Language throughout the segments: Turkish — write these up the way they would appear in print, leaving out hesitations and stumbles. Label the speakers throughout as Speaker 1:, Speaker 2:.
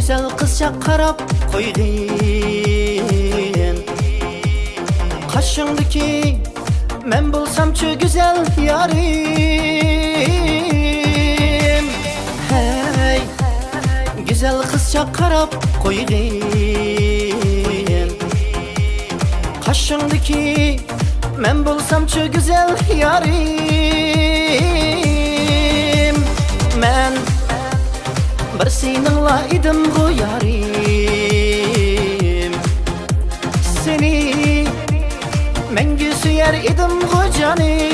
Speaker 1: güzel kızca qarab qo'ygin. Qaşındaki men bo'lsamchi güzel yarim. Hey, güzel kızca qarab qo'ygin. Qaşındaki men bo'lsamchi güzel yarim. Men bir seninla idim go yarim. Seni mengü süyer idim go canim.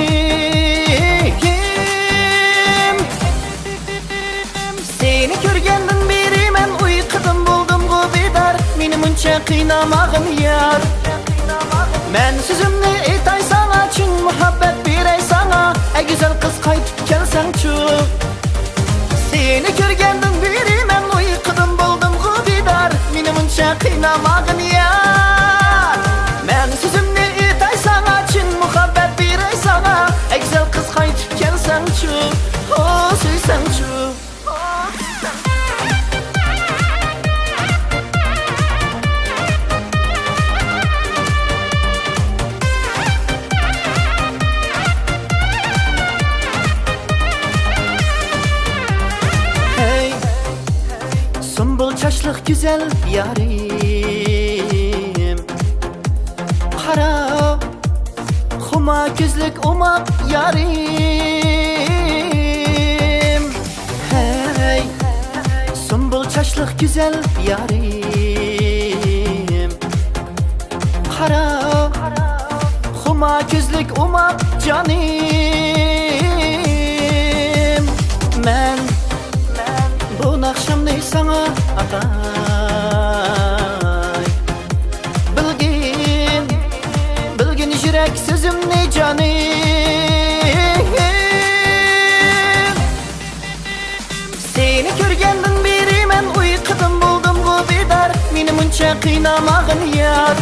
Speaker 1: Seni görgenden beri men uyqudan buldum go bedar. Meni muncha qiynamag'in yar. Men sözümni aytay sana, chin muhabbet beray sana. Ey güzel kız qaytib kelsangchu. Seni görgenden beri men uyqudan buldum go bedar. Meni muncha qiynamag'in yar. Men sözümni aytay sana, chin muhabbet beray sana. Ey güzel kız qaytib kelsangchu, oh suysangchu. Sümbül çaşlıq güzel yarim. Qara xuma gözlük umaq yarim. Hey, sümbül çaşlıq güzel yarim. Qara xuma gözlük umaq canim. Men bu akşam ne sana atay. Bilgin yürek sözüm ne canim. Seni görgenden beri men uyqudan buldum go bedar. Meni muncha qiynamag'in yar.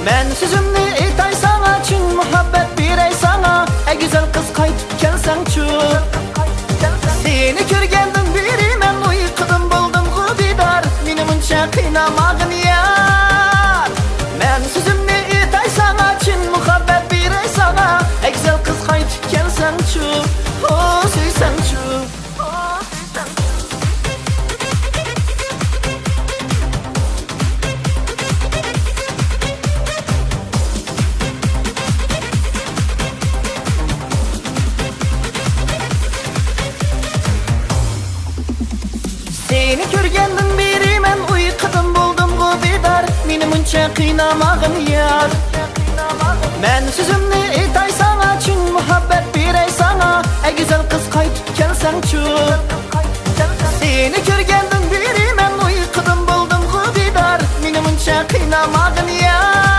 Speaker 1: Men sözümni aytay sana, chin muhabbet beray sana. Ey güzel kız qaytib kelsangchu. Seni görgenden beri men uyqudan buldum go bedar. Meni muncha qiynamag'in yar. Men sözümni aytay sana, chin muhabbet beray sana. Ey güzel kız qaytib kelsangchu, oh suysangchu. Seni görgenden beri men uyqudan buldum go bedar. Meni muncha qiynamag'in yar. Men sözümni aytay sana, chin muhabbet beray sana. Ey güzel kız qaytib kelsangchu. Seni görgenden beri men uyqudan buldum go bedar. Meni muncha qiynamag'in yar.